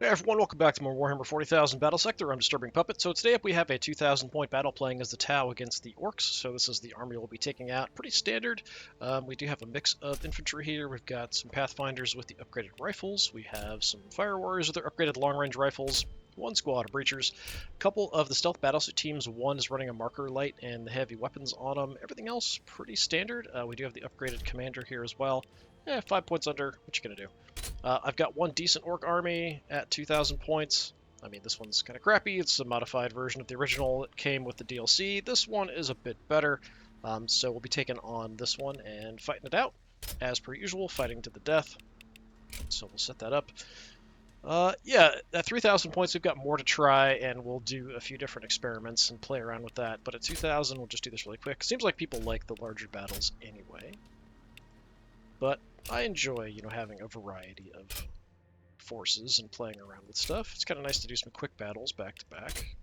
Hey everyone, welcome back to more Warhammer 40,000 Battlesector. I'm DisturbingPuppet. So today up we have a 2,000 point battle playing as the Tau against the Orks. So this is the army we'll be taking out. Pretty standard. We do have a mix of infantry here. We've got some Pathfinders with the upgraded rifles. We have some Fire Warriors with their upgraded long-range rifles. One squad of Breachers. A couple of the stealth battlesuit teams. One is running a marker light and the heavy weapons on them. Everything else pretty standard. We do have the upgraded commander here as well. 5 points under. What you gonna do? I've got one decent Orc army at 2,000 points. I mean, this one's kind of crappy. It's a modified version of the original that came with the DLC. This one is a bit better. So we'll be taking on this one and fighting it out. As per usual, fighting to the death. So we'll set that up. Yeah, at 3,000 points, we've got more to try, and we'll do a few different experiments and play around with that. But at 2,000, we'll just do this really quick. Seems like people like the larger battles anyway. But I enjoy, having a variety of forces and playing around with stuff. It's kind of nice to do some quick battles back to back.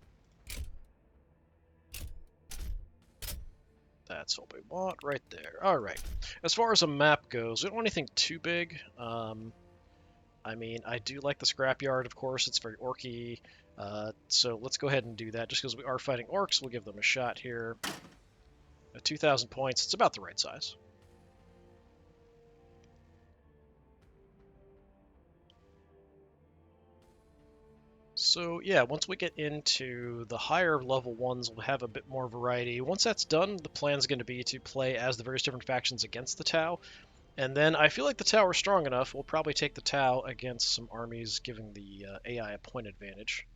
That's what we want right there. Alright. As far as a map goes, we don't want anything too big. I mean, I do like the scrapyard, of course. It's very orky. So let's go ahead and do that. Just because we are fighting orcs, we'll give them a shot here. At 2,000 points, it's about the right size. So yeah, once we get into the higher level ones, we'll have a bit more variety. Once that's done, the plan is going to be to play as the various different factions against the Tau. And then I feel like the Tau are strong enough, we'll probably take the Tau against some armies, giving the AI a point advantage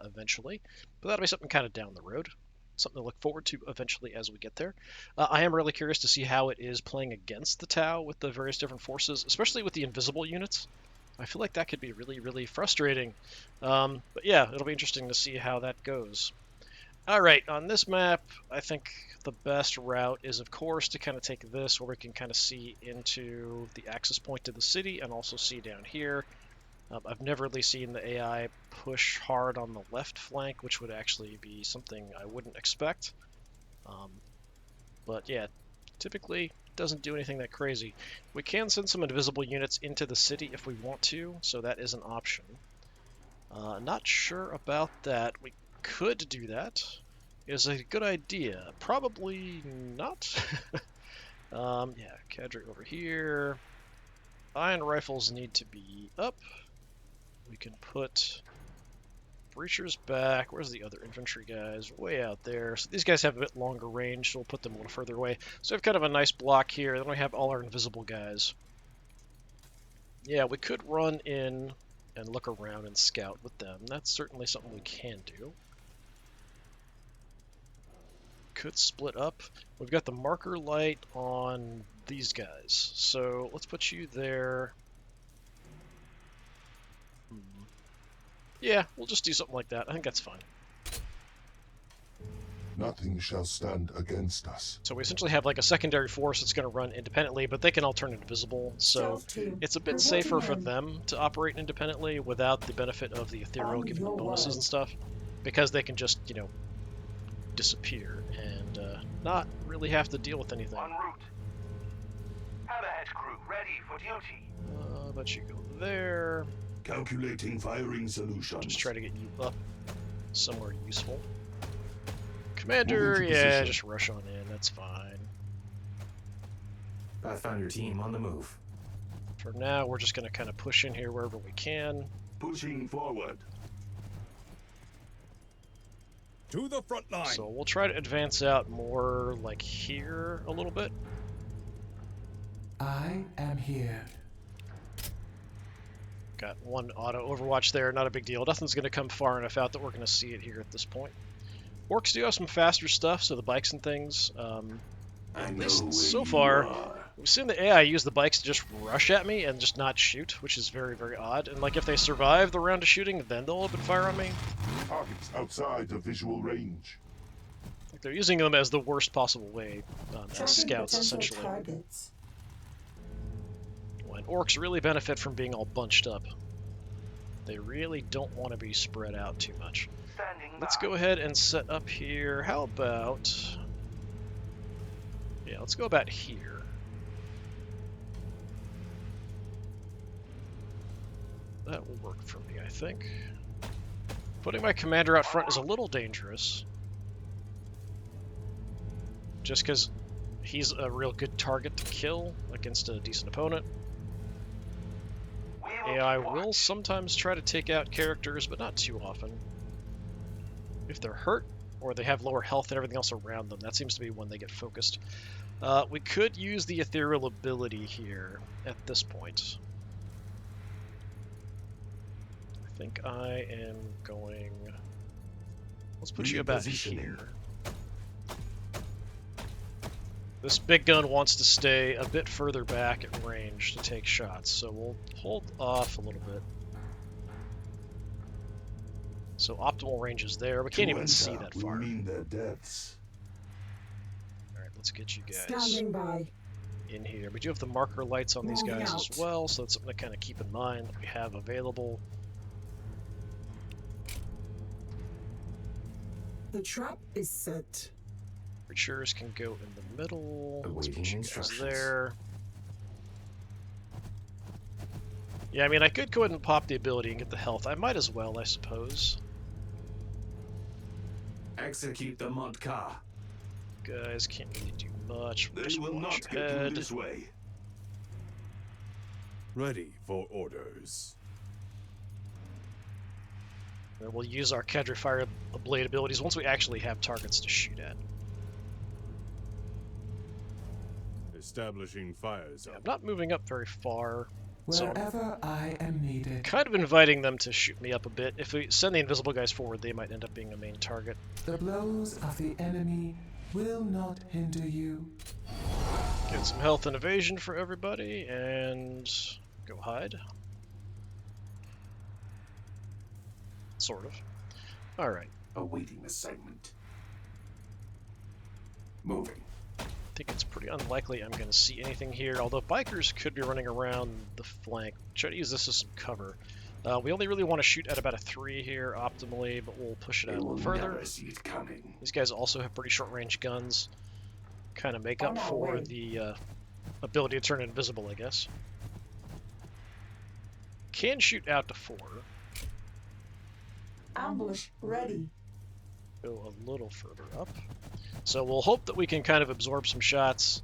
eventually. But that'll be something kind of down the road. Something to look forward to eventually as we get there. I am really curious to see how it is playing against the Tau with the various different forces, especially with the invisible units. I feel like that could be really, really frustrating. But yeah, it'll be interesting to see how that goes. Alright, on this map, I think the best route is, of course, to kind of take this, where we can kind of see into the access point to the city, and also see down here. I've never really seen the AI push hard on the left flank, which would actually be something I wouldn't expect. But yeah, typically doesn't do anything that crazy. We can send some invisible units into the city if we want to, so that is an option. Not sure about that. We could do that. Is a good idea. Probably not. Yeah, cadre over here. Iron rifles need to be up. We can put Breachers back. Where's the other infantry guys? Way out there. So these guys have a bit longer range, so we'll put them a little further away. So we have kind of a nice block here. Then we have all our invisible guys. Yeah, we could run in and look around and scout with them. That's certainly something we can do. Could split up. We've got the marker light on these guys. So let's put you there. Yeah, we'll just do something like that. I think that's fine. Nothing shall stand against us. So we essentially have like a secondary force that's going to run independently, but they can all turn invisible, so it's a bit safer for them to operate independently without the benefit of the ethereal giving them bonuses and stuff, because they can just, disappear and not really have to deal with anything. En route. Hammerhead crew ready for duty. Let you go there. Calculating firing solutions. Just try to get you up somewhere useful. Commander, yeah, just rush on in, that's fine. Pathfinder team on the move. For now, we're just going to kind of push in here wherever we can. Pushing forward. To the front line. So we'll try to advance out more like here a little bit. I am here. Got one auto overwatch there, not a big deal. Nothing's going to come far enough out that we're going to see it here at this point. Orcs do have some faster stuff, so the bikes and things, at least so far, we've seen the AI use the bikes to just rush at me and just not shoot, which is very, very odd. And like if they survive the round of shooting, then they'll open fire on me. Targets outside of visual range. Like they're using them as the worst possible way, as scouts, essentially. Targets. When orcs really benefit from being all bunched up. They really don't want to be spread out too much. Let's go ahead and set up here. How about... Yeah, let's go about here. That will work for me, I think. Putting my commander out front is a little dangerous. Just because he's a real good target to kill against a decent opponent. AI will sometimes try to take out characters, but not too often. If they're hurt, or they have lower health than everything else around them, that seems to be when they get focused. We could use the ethereal ability here at this point. I think I am going... Let's put you about here. This big gun wants to stay a bit further back at range to take shots, so we'll hold off a little bit. So optimal range is there. We can't even see that far. Mean their deaths. Alright, let's get you guys Standing by. in here. We do have the marker lights on these guys as well, so that's something to kind of keep in mind that we have available. The trap is set. Creatures can go in the middle. Let's Awaiting put you guys instructions. there. Yeah, I mean, I could go ahead and pop the ability and get the health. I might as well, I suppose. Execute the mod car. Guys can't really do much. We'll They just will watch not get ahead. through this way. Ready for orders. And we'll use our Cadre Fire Blade abilities once we actually have targets to shoot at. Establishing fire zone. I'm not moving up very far, so I'm Wherever I am needed. kind of inviting them to shoot me up a bit. If we send the invisible guys forward, they might end up being a main target. The blows of the enemy will not hinder you. Get some health and evasion for everybody, and go hide. Sort of. Alright. Awaiting assignment. Moving. I think it's pretty unlikely I'm going to see anything here, although bikers could be running around the flank. Try to use this as some cover. We only really want to shoot at about a 3 here optimally, but we'll push it out a little further. See it coming. These guys also have pretty short range guns. Kind of make up for the ability to turn invisible, I guess. Can shoot out to 4. Ambush ready. Go a little further up. So we'll hope that we can kind of absorb some shots,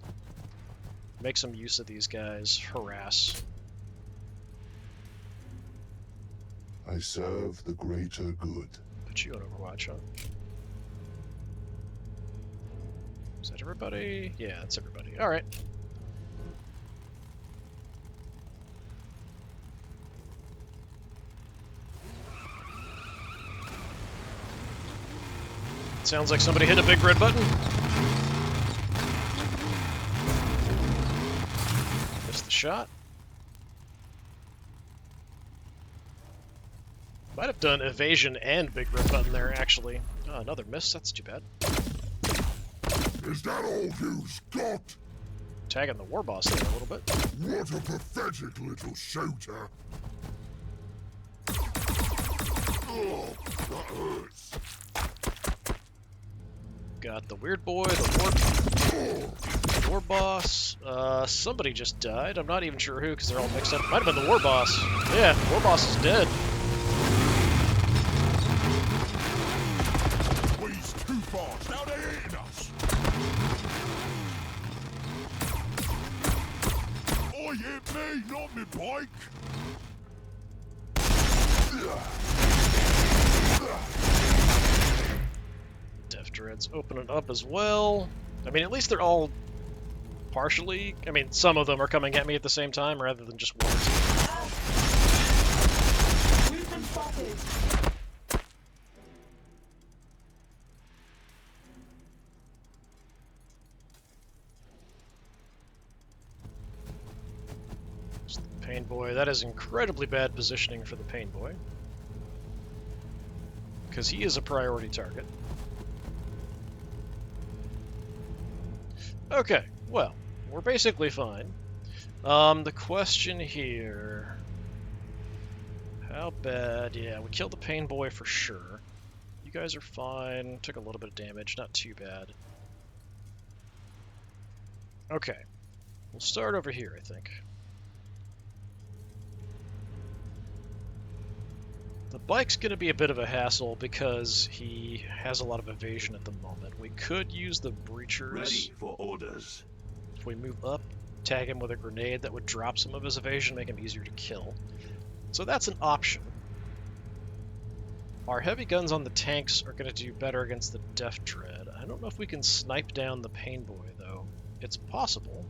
make some use of these guys, harass. I serve the greater good. Put you on Overwatch, huh? Is that everybody? Yeah, that's everybody. Alright. Sounds like somebody hit a big red button. Missed the shot. Might have done evasion and big red button there, actually. Oh, another miss. That's too bad. Is that all you've got? Tagging the war boss there a little bit. What a pathetic little shooter. Oh, that hurts. Got the weird boy, the war boss. Somebody just died. I'm not even sure who, because they're all mixed up. Might have been the war boss. Yeah, the war boss is dead. He's too fast. Now they're hitting us. Oh, hit me, not me bike. Def Dread's opening up as well. I mean, at least they're all partially... I mean, some of them are coming at me at the same time, rather than just one or two. We've been spotted. It's the Pain Boy. That is incredibly bad positioning for the Pain Boy, because he is a priority target. Okay, well, we're basically fine. The question here... How bad? Yeah, we killed the Pain Boy for sure. You guys are fine. Took a little bit of damage, not too bad. Okay, we'll start over here, I think. The bike's going to be a bit of a hassle because he has a lot of evasion at the moment. We could use the breachers. Ready for orders. If we move up, tag him with a grenade, that would drop some of his evasion, make him easier to kill. So that's an option. Our heavy guns on the tanks are going to do better against the Death Dread. I don't know if we can snipe down the Pain Boy, though. It's possible.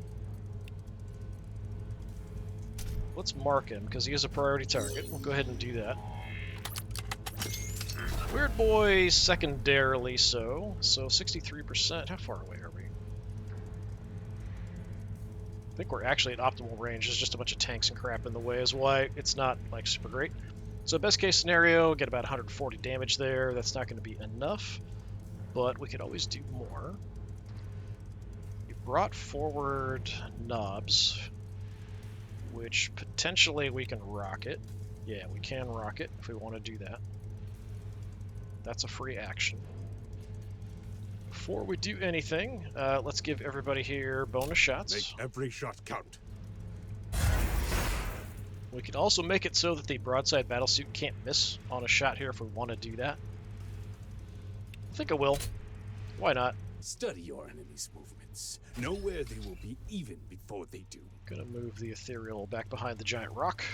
Let's mark him, because he is a priority target. We'll go ahead and do that. Weird Boy, secondarily so. So 63%. How far away are we? I think we're actually at optimal range. There's just a bunch of tanks and crap in the way is why it's not, like, super great. So best case scenario, get about 140 damage there. That's not going to be enough, but we could always do more. We brought forward knobs, which potentially we can rocket. Yeah, we can rocket if we want to do that. That's a free action. Before we do anything, let's give everybody here bonus shots. Make every shot count. We could also make it so that the broadside battlesuit can't miss on a shot here if we want to do that. I think I will. Why not? Study your enemy's movements. Know where they will be even before they do. Gonna move the ethereal back behind the giant rock.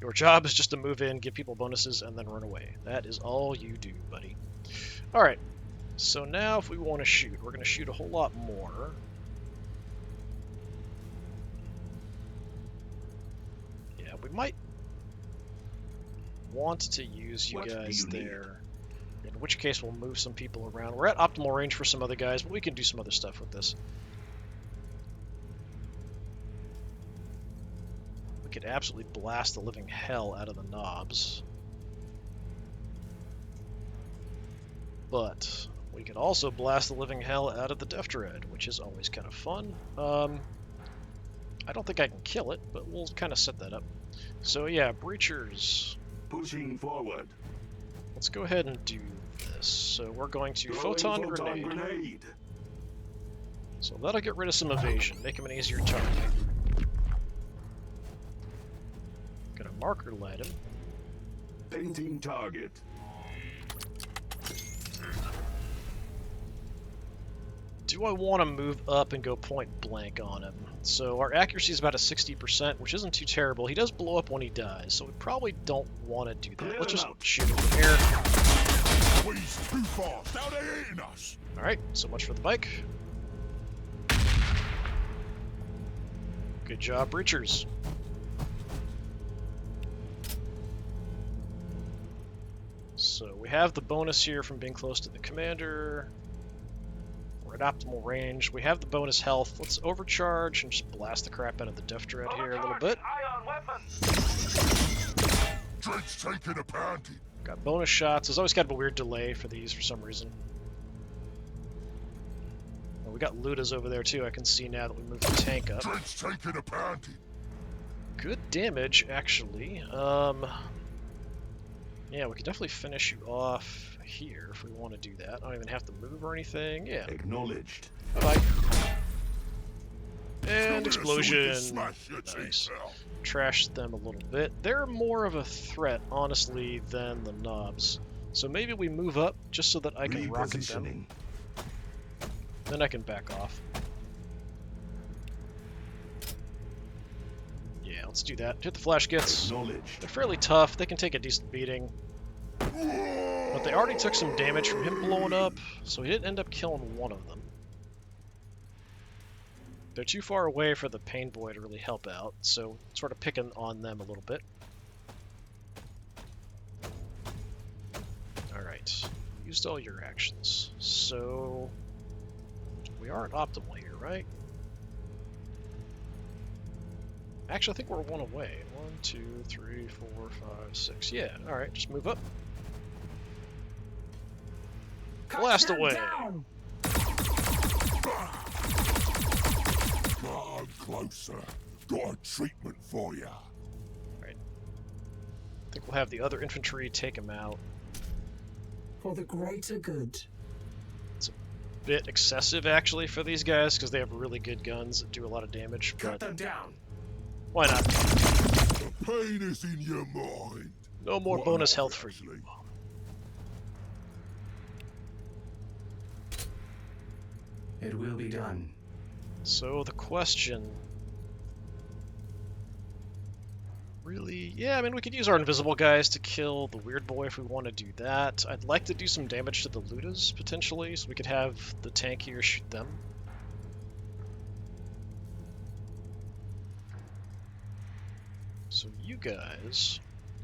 Your job is just to move in, give people bonuses, and then run away. That is all you do, buddy. Alright, so now if we want to shoot, we're gonna shoot a whole lot more. Yeah, we might want to use you What do guys you need? there. In which case we'll move some people around. We're at optimal range for some other guys, but we can do some other stuff with this. We could absolutely blast the living hell out of the knobs. But we could also blast the living hell out of the Death Dread, which is always kind of fun. I don't think I can kill it, but we'll kind of set that up. So yeah, breachers. Pushing forward. Let's go ahead and do this. So we're going to Throwing photon grenade. grenade. So that'll get rid of some evasion, make him an easier target. Gonna marker light him. Painting target. Do I want to move up and go point blank on him? So our accuracy is about a 60%, which isn't too terrible. He does blow up when he dies, so we probably don't want to do that. Clear Let's just him out. shoot him from here. He's too fast. Now they're eating us. Alright, so much for the bike. Good job, breachers. So we have the bonus here from being close to the commander. We're at optimal range. We have the bonus health. Let's overcharge and just blast the crap out of the Death Dread here a little bit. Ion weapon. Dread's taking a pounding. Got bonus shots. There's always kind of a weird delay for these for some reason. Oh, we got Ludas over there too. I can see now that we moved the tank up. Dread's taking a pounding. Good damage, actually. Yeah, we could definitely finish you off here if we want to do that. I don't even have to move or anything. Yeah. Acknowledged. Bye-bye. Come And here so we can explosion. smash your Nice. teeth out. Trash them a little bit. They're more of a threat, honestly, than the knobs. So maybe we move up just so that I can rocket them. Repositioning. Then I can back off. Yeah, let's do that. Hit the flash gets. Acknowledged. They're fairly tough. They can take a decent beating. But they already took some damage from him blowing up, so he didn't end up killing one of them. They're too far away for the Pain Boy to really help out, so sort of picking on them a little bit. Alright, used all your actions. So, we aren't optimal here, right? Actually, I think we're one away. 1, 2, 3, 4, 5, 6. Yeah, alright, just move up. Blast away! Come closer. Got a treatment for ya. I think we'll have the other infantry take him out. For the greater good. Bit excessive, actually, for these guys, because they have really good guns that do a lot of damage, Cut but them down. why not? The pain is in your mind. No more What bonus an health offer, for you. actually. It will be done. So the question... Really? Yeah, I mean, we could use our invisible guys to kill the weird boy if we want to do that. I'd like to do some damage to the Ludas, potentially, so we could have the tank here shoot them. So you guys...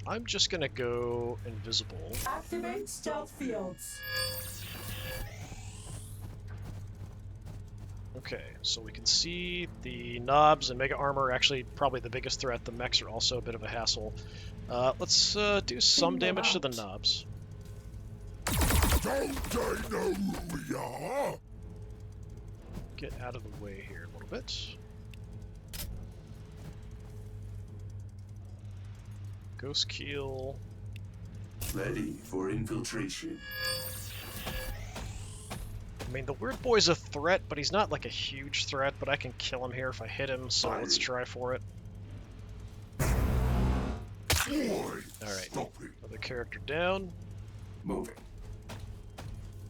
I'm just gonna go invisible. Activate stealth fields. Okay, so we can see the knobs and mega armor are actually probably the biggest threat. The mechs are also a bit of a hassle. Let's do some damage to the knobs. Don't they know who we are? Get out of the way here a little bit. Ghost Keel. Ready for infiltration. I mean, the weird boy's a threat, but he's not like a huge threat, but I can kill him here if I hit him, so let's try for it. Boy, Alright, stop it. another character down. Moving.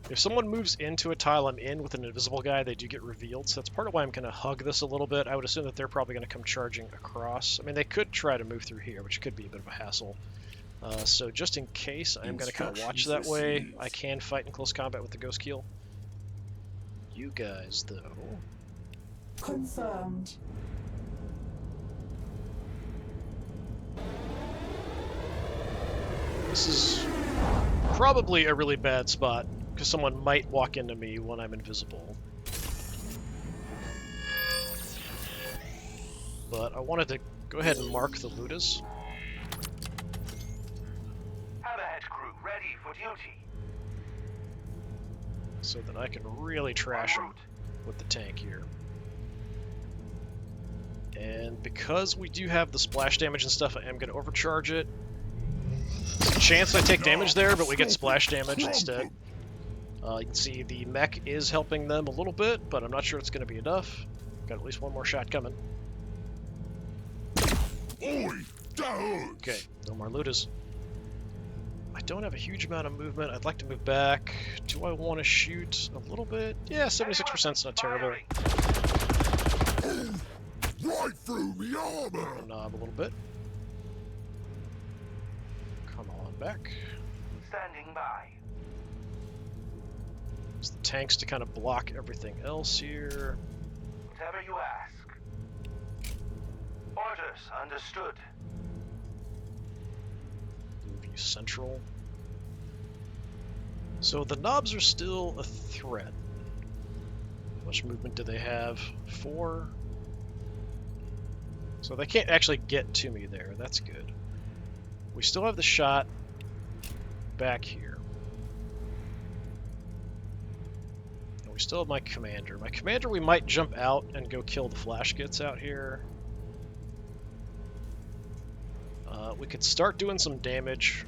If someone moves into a tile I'm in with an invisible guy, they do get revealed, so that's part of why I'm going to hug this a little bit. I would assume that they're probably going to come charging across. I mean, they could try to move through here, which could be a bit of a hassle. So just in case, I'm going to kind of watch that way. I can fight in close combat with the Ghost Keel. You guys, though... Confirmed. This is probably a really bad spot, because someone might walk into me when I'm invisible. But I wanted to go ahead and mark the Ludas. Hammerhead crew ready for duty. So that I can really trash them with the tank here. And because we do have the splash damage and stuff, I am going to overcharge it. There's a chance I take damage there, but we get splash damage instead. You can see the mech is helping them a little bit, but I'm not sure it's going to be enough. Got at least one more shot coming. Oi, that hurts. Okay, no more Ludas. I don't have a huge amount of movement. I'd like to move back. Do I want to shoot a little bit? Yeah, 76% is not terrible. Right through me armor. Knob a little bit. Come on back. Standing by. Use the tanks to kind of block everything else here. Whatever you ask. Orders understood. Move you central. So the knobs are still a threat. How much movement do they have? 4. So they can't actually get to me there. That's good. We still have the shot back here. And we still have my commander. My commander, we might jump out and go kill the flash gits out here. We could start doing some damage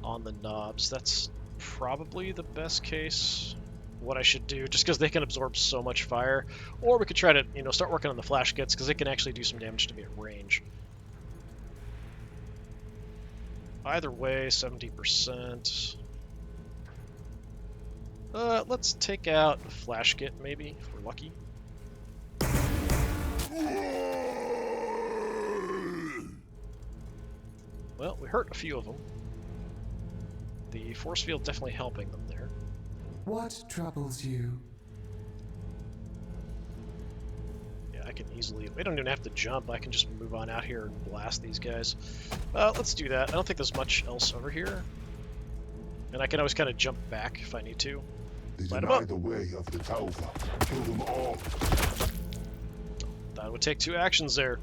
on the knobs. That's probably the best case. What I should do, just because they can absorb so much fire. Or we could try to, start working on the flash gits, because they can actually do some damage to me at range. Either way, 70%. Let's take out the flash git, maybe, if we're lucky. Well, we hurt a few of them. The force field definitely helping them there. What troubles you? Yeah, I can easily... We don't even have to jump. I can just move on out here and blast these guys. Let's do that. I don't think there's much else over here. And I can always kind of jump back if I need to. They Light 'em deny up. the way of the Taufa. Kill them all. That would take 2 actions there.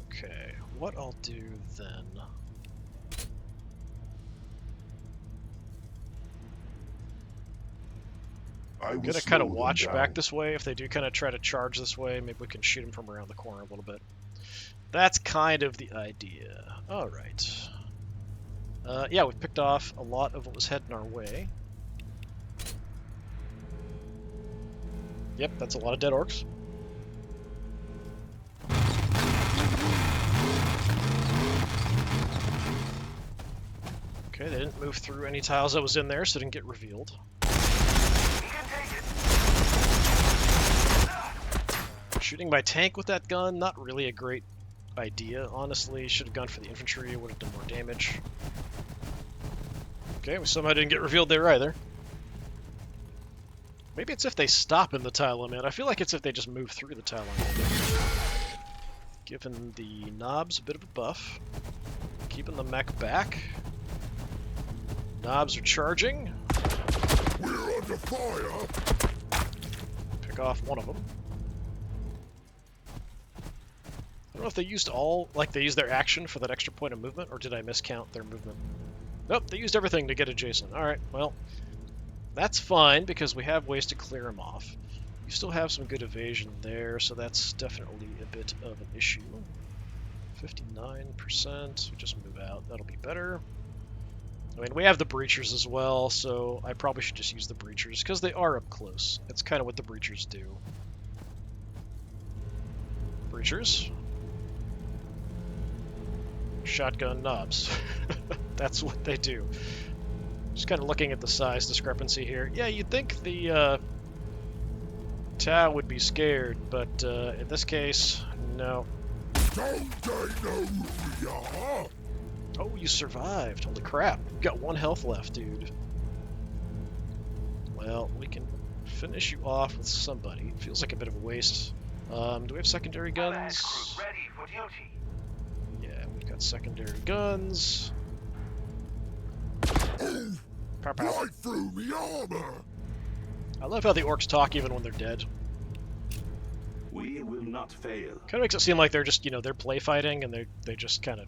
Okay, what I'll do then... I'm will gonna kind of slow them watch down. back this way. If they do kind of try to charge this way, maybe we can shoot them from around the corner a little bit. That's kind of the idea. All right. Yeah, we picked off a lot of what was heading our way. Yep, that's a lot of dead orcs. didn't move through any tiles that was in there, so it didn't get revealed. We can take it. Shooting my tank with that gun, not really a great idea, honestly. Should have gone for the infantry, would have done more damage. Okay, we somehow didn't get revealed there either. Maybe it's if they stop in the tile I'm in. I feel like it's if they just move through the tile I'm in. Giving the knobs a bit of a buff. Keeping the mech back. Knobs are charging. We're under fire! Pick off one of them. I don't know if they used all, like they used their action for that extra point of movement, or did I miscount their movement? Nope, they used everything to get adjacent. Alright, well, that's fine, because we have ways to clear them off. You still have some good evasion there, so that's definitely a bit of an issue. 59%, we just move out, that'll be better. I mean, we have the breachers as well, so I probably should just use the breachers, because they are up close. That's kind of what the breachers do. Breachers. Shotgun knobs. That's what they do. Just kind of looking at the size discrepancy here. Yeah, you'd think the Tau would be scared, but in this case, no. Don't they know who we are? Oh, you survived. Holy crap. You've got 1 health left, dude. Well, we can finish you off with somebody. Feels like a bit of a waste. Do we have secondary Have the head guns? crew ready for duty. Yeah, we've got secondary guns. Oh, Pow, pow. right through me armor! I love how the orcs talk even when they're dead. We will not fail. Kind of makes it seem like they're just, they're play fighting and they just kind of,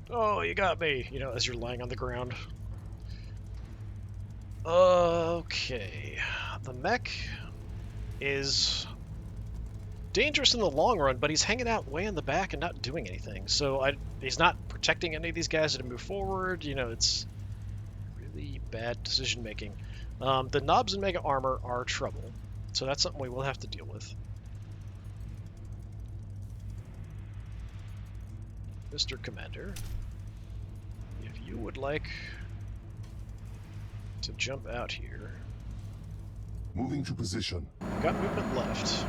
oh, you got me, as you're lying on the ground. Okay, the mech is dangerous in the long run, but he's hanging out way in the back and not doing anything. So he's not protecting any of these guys to move forward. It's really bad decision making. The knobs and mega armor are trouble, so that's something we will have to deal with. Mr. Commander, if you would like to jump out here. Moving to position. Got movement left.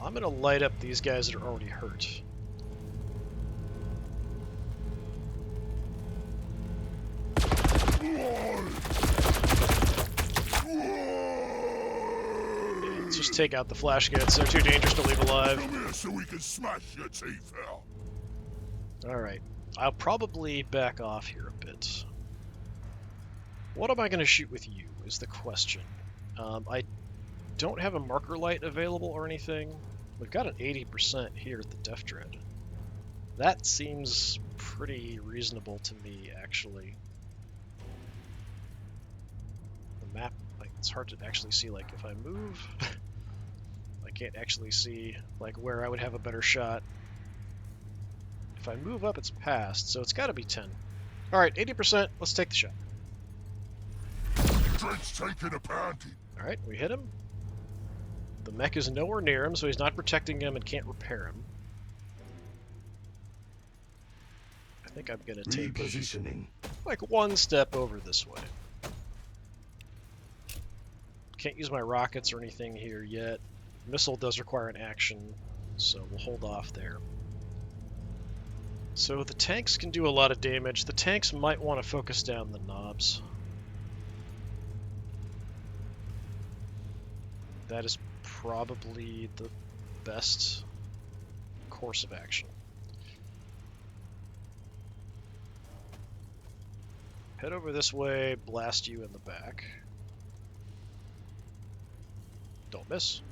I'm gonna light up these guys that are already hurt. Let's just take out the flash gets. They're too dangerous to leave alive. Come here so we can smash your teeth out. Alright. I'll probably back off here a bit. What am I going to shoot with you is the question. I don't have a marker light available or anything. We've got an 80% here at the Def Dread. That seems pretty reasonable to me, actually. The map, it's hard to actually see, if I move, I can't actually see, where I would have a better shot. If I move up, it's past, so it's got to be 10. Alright, 80%, let's take the shot. Dread's taking a panty. Alright, we hit him. The mech is nowhere near him, so he's not protecting him and can't repair him. I think I'm gonna take, Repositioning. 1 step over this way. Can't use my rockets or anything here yet. Missile does require an action, so we'll hold off there. So the tanks can do a lot of damage. The tanks might want to focus down the knobs. That is probably the best course of action. Head over this way, blast you in the back. Don't miss.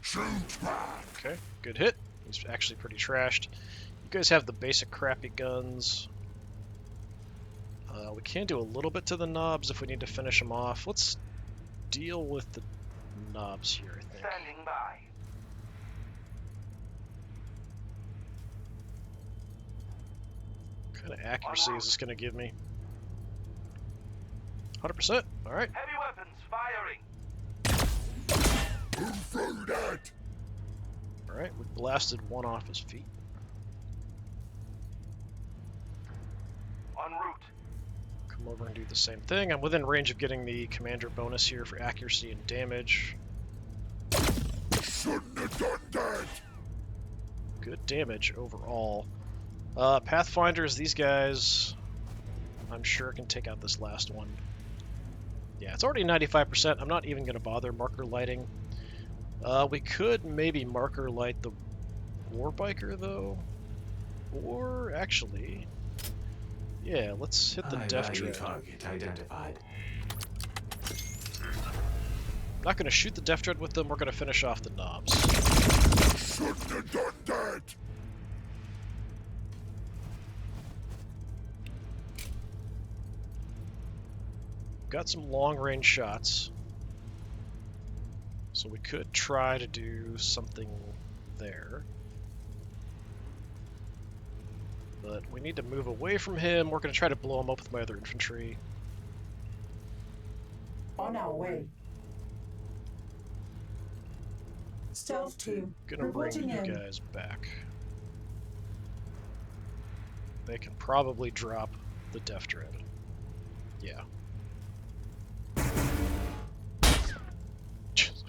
Shoot back. Okay, good hit. He's actually pretty trashed. You guys have the basic crappy guns. We can do a little bit to the knobs if we need to finish them off. Let's deal with the knobs here, I think. Standing by. What kind of accuracy is this going to give me? 100%. All right. Heavy weapons firing. Move through that. All right. We blasted one off his feet. come over and do the same thing. I'm within range of getting the commander bonus here for accuracy and damage. Shouldn't have done that. Good damage overall. Pathfinders, these guys, I'm sure can take out this last one. Yeah, it's already 95%. I'm not even going to bother marker lighting. We could maybe marker light the Warbiker, though. Or, actually... Yeah, let's hit the Death Dread. Target identified. I'm not going to shoot the Death Dread with them. We're going to finish off the knobs. Shouldn't have done that. Got some long-range shots. So we could try to do something there. But we need to move away from him. We're going to try to blow him up with my other infantry. On our way. Stealth team. Gonna bring reporting you in. guys back. They can probably drop the Death Dread. Yeah.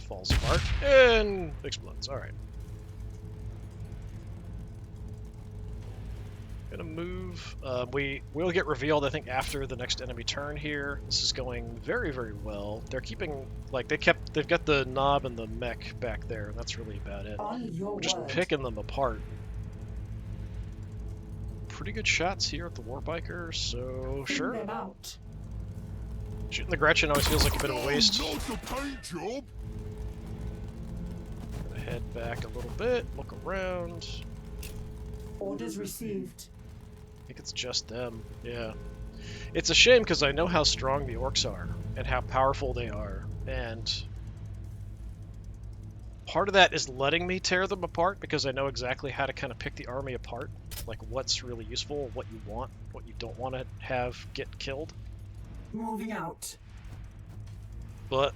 Falls apart and explodes. Alright. Gonna move. We will get revealed, I think, after the next enemy turn here. This is going very, very well. They're keeping, like, they've got the knob and the mech back there, and that's really about it. On your We're just word. picking them apart. Pretty good shots here at the Warbiker, so Bring sure. them out. Shooting the Gretchen always feels like a bit of a waste. No, not the paint job. Gonna head back a little bit, look around. Orders received. I think it's just them, yeah. It's a shame because I know how strong the Orks are and how powerful they are, and part of that is letting me tear them apart because I know exactly how to kind of pick the army apart, like what's really useful, what you want, what you don't want to have get killed. Moving out. But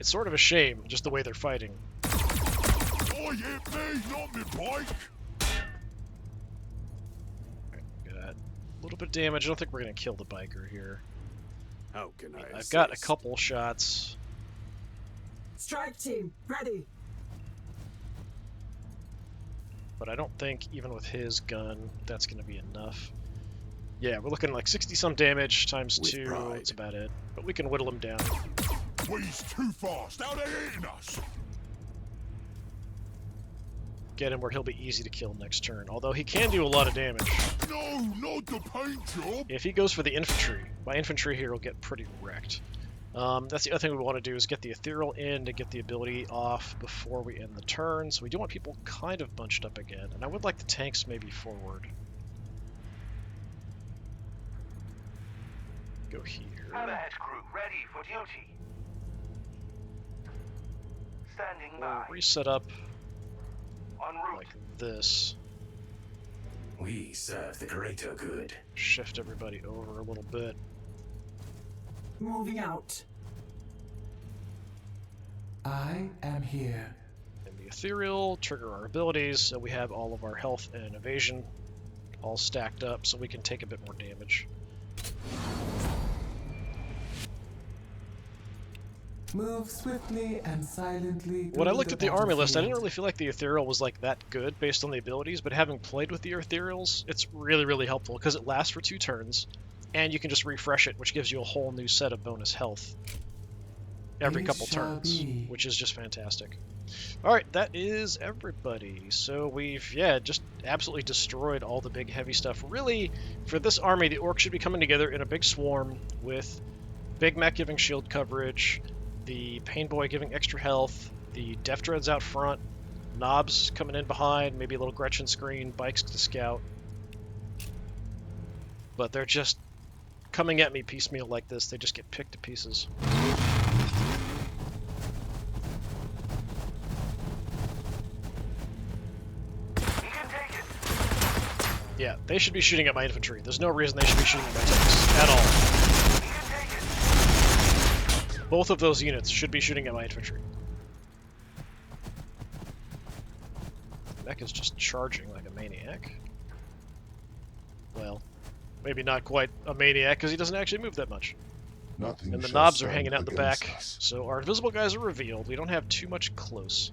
it's sort of a shame just the way they're fighting. Oh, hit me, not me bike. Got a little bit of damage. I don't think we're going to kill the biker here. How can I I've got a assist? couple shots. Strike team, ready. But I don't think, even with his gun, that's going to be enough. Yeah, we're looking like 60-some damage times With 2. pride. That's about it. But we can whittle him down. He's too fast. Now they're hitting us. Get him where he'll be easy to kill next turn. Although he can do a lot of damage. No, not the paint job. If he goes for the infantry, my infantry here will get pretty wrecked. That's the other thing we want to do is get the ethereal in to get the ability off before we end the turn. So we do want people kind of bunched up again. And I would like the tanks maybe forward. Go here. Hammerhead crew ready for duty. Standing We'll by. reset up En route. like this. We serve the greater good. Shift everybody over a little bit. Moving out. I am here. And the ethereal, trigger our abilities, so we have all of our health and evasion all stacked up so we can take a bit more damage. Move swiftly and silently. When I through looked at the army list, I didn't battlefield. really feel like the ethereal was like that good based on the abilities, but having played with the ethereals, it's really, really helpful because it lasts for 2 turns, and you can just refresh it, which gives you a whole new set of bonus health every It couple shall turns, be. which is just fantastic. Alright, that is everybody. So we've, yeah, just absolutely destroyed all the big heavy stuff. Really, for this army, the Orcs should be coming together in a big swarm with Big Mac giving shield coverage, the Pain Boy giving extra health, the Death Dreads out front, Knobs coming in behind, maybe a little Gretchen screen, bikes to scout. But they're just coming at me piecemeal like this. They just get picked to pieces. We can take it. Yeah, they should be shooting at my infantry. There's no reason they should be shooting at my tanks at all. We can take it. Both of those units should be shooting at my infantry. Mech is just charging like a maniac. Well, Maybe not quite a maniac, because he doesn't actually move that much. Nothing And the shall knobs are stand hanging out in the against back, us. so our invisible guys are revealed. We don't have too much close.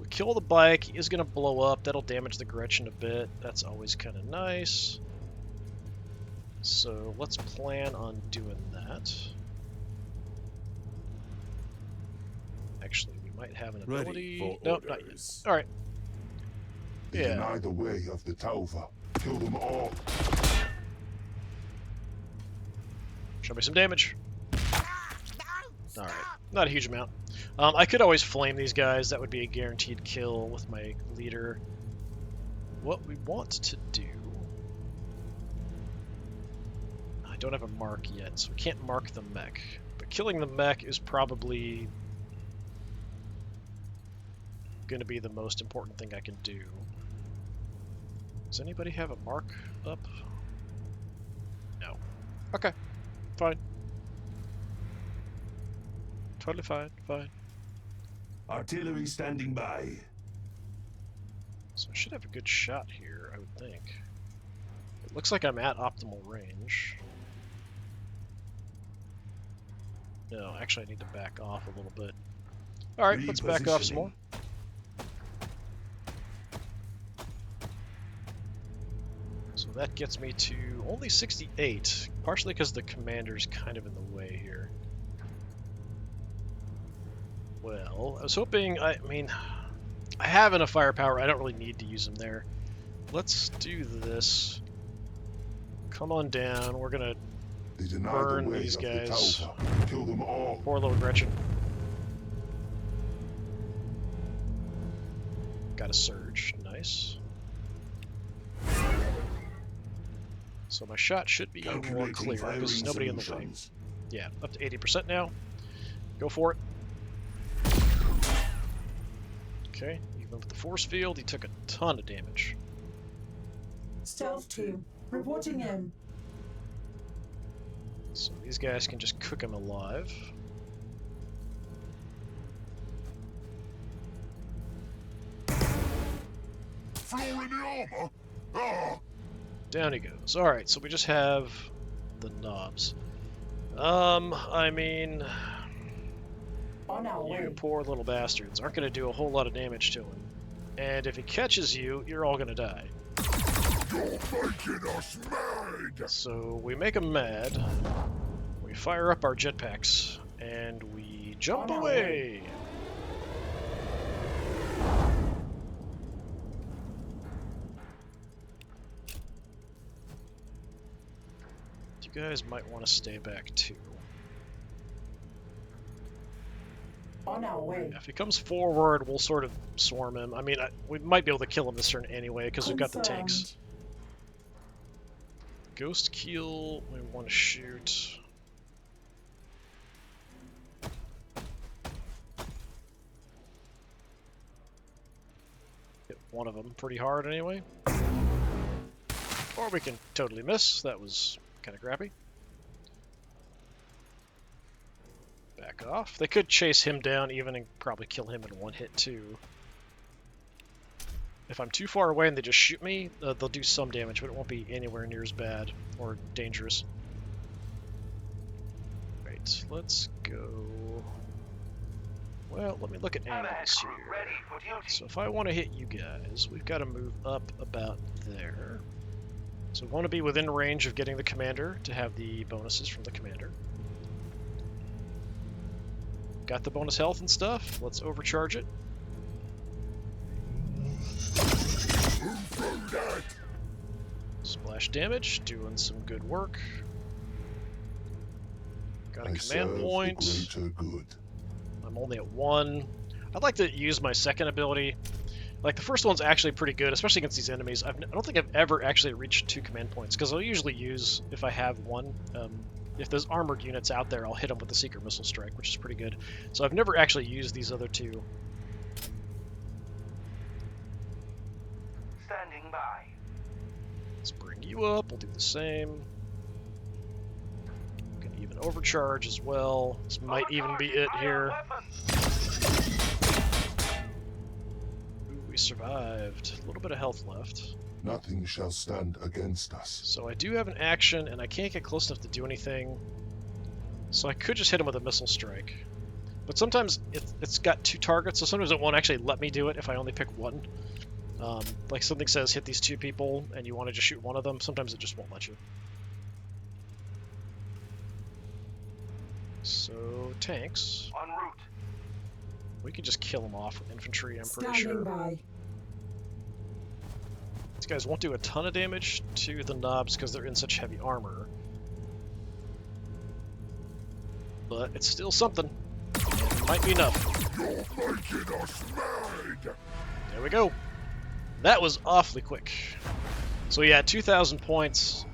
We kill the bike, he is going to blow up. That'll damage the Gretchen a bit. That's always kind of nice. So let's plan on doing that. Actually, we might have an Ready ability. for Nope, not yet. orders. Alright. They Yeah. deny the way of the Tauva. Kill them all. Show me some damage. Alright, not a huge amount. I could always flame these guys. That would be a guaranteed kill with my leader. What we want to do... I don't have a mark yet, so we can't mark the mech. But killing the mech is probably going to be the most important thing I can do. Does anybody have a mark up? No. Okay. Fine. Totally fine. Fine. Artillery standing by. So I should have a good shot here, I would think. It looks like I'm at optimal range. No, actually I need to back off a little bit. Alright, let's back off some more. So that gets me to only 68, partially because the commander's kind of in the way here. Well, I was hoping, I mean, I have enough firepower, I don't really need to use them there. Let's do this. Come on down, we're gonna They deny burn the way these of guys. the Tauva. Kill them all. Poor little Gretchen. Got a surge, nice. So my shot should be more Calculating clear because firing there's nobody in the way. solutions. Yeah, up to 80% now. Go for it. Okay, even with the force field, he took a ton of damage. Stealth team, reporting in. So these guys can just cook him alive. Flaw in the armor? Ah! Down he goes. Alright, so we just have the knobs. I mean, On our you way. poor little bastards aren't going to do a whole lot of damage to him. And if he catches you, you're all going to die. You're making us mad! So we make him mad, we fire up our jetpacks, and we jump On our away! You guys might want to stay back too. On our way. If he comes forward, we'll sort of swarm him. I mean, we might be able to kill him this turn anyway, because we've got the tanks. Ghost Keel, we want to shoot. Hit one of them pretty hard anyway. Or we can totally miss. That was kind of crappy. Back off. They could chase him down even and probably kill him in one hit too. If I'm too far away and they just shoot me, they'll do some damage, but it won't be anywhere near as bad or dangerous. Right, let's go. Well, let me look at Have a head angles crew here. ready for duty. So if I want to hit you guys, we've got to move up about there. So we want to be within range of getting the commander to have the bonuses from the commander. Got the bonus health and stuff. Let's overcharge it. Splash damage, doing some good work. Got a I command serve point. the greater good. I'm only at 1. I'd like to use my second ability. Like, the first one's actually pretty good, especially against these enemies. I don't think I've ever actually reached 2 command points, because I'll usually use, if I have one, if there's armored units out there, I'll hit them with the Secret Missile Strike, which is pretty good. So I've never actually used these other 2. Standing by. Let's bring you up, we'll do the same. We can even overcharge as well. This might even be it here. Ooh, we survived. A little bit of health left. Nothing shall stand against us. So I do have an action, and I can't get close enough to do anything. So I could just hit him with a missile strike. But sometimes it's got 2 targets, so sometimes it won't actually let me do it if I only pick one. Like something says hit these 2 people, and you want to just shoot one of them. Sometimes it just won't let you. So, tanks. En route. We can just kill them off with infantry, I'm pretty Standing sure. by. These guys won't do a ton of damage to the knobs because they're in such heavy armor. But it's still something. It might be enough. You're making us mad! There we go. That was awfully quick. So yeah, 2,000 points.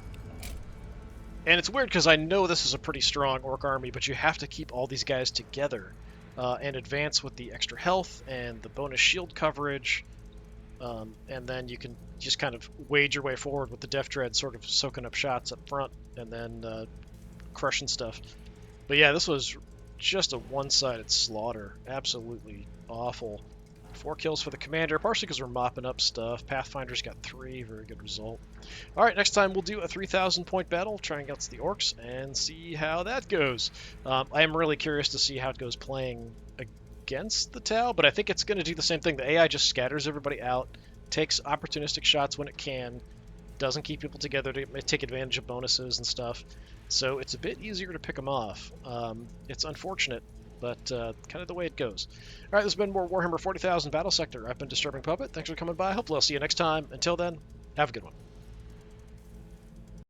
And it's weird because I know this is a pretty strong Orc army, but you have to keep all these guys together and advance with the extra health and the bonus shield coverage. And then you can just kind of wade your way forward with the Death Dread sort of soaking up shots up front and then crushing stuff. But yeah, this was just a one-sided slaughter. Absolutely awful. 4 kills for the commander, partially because we're mopping up stuff. Pathfinder's got 3, very good result. Alright, next time we'll do a 3,000 point battle, trying against the Orcs, and see how that goes. I am really curious to see how it goes playing against the Tau, but I think it's going to do the same thing. The AI just scatters everybody out, takes opportunistic shots when it can, doesn't keep people together to take advantage of bonuses and stuff. So it's a bit easier to pick them off. It's unfortunate, but kind of the way it goes. All right, this has been more Warhammer 40,000 Battlesector. I've been Disturbing Puppet. Thanks for coming by. Hopefully I'll see you next time. Until then, have a good one.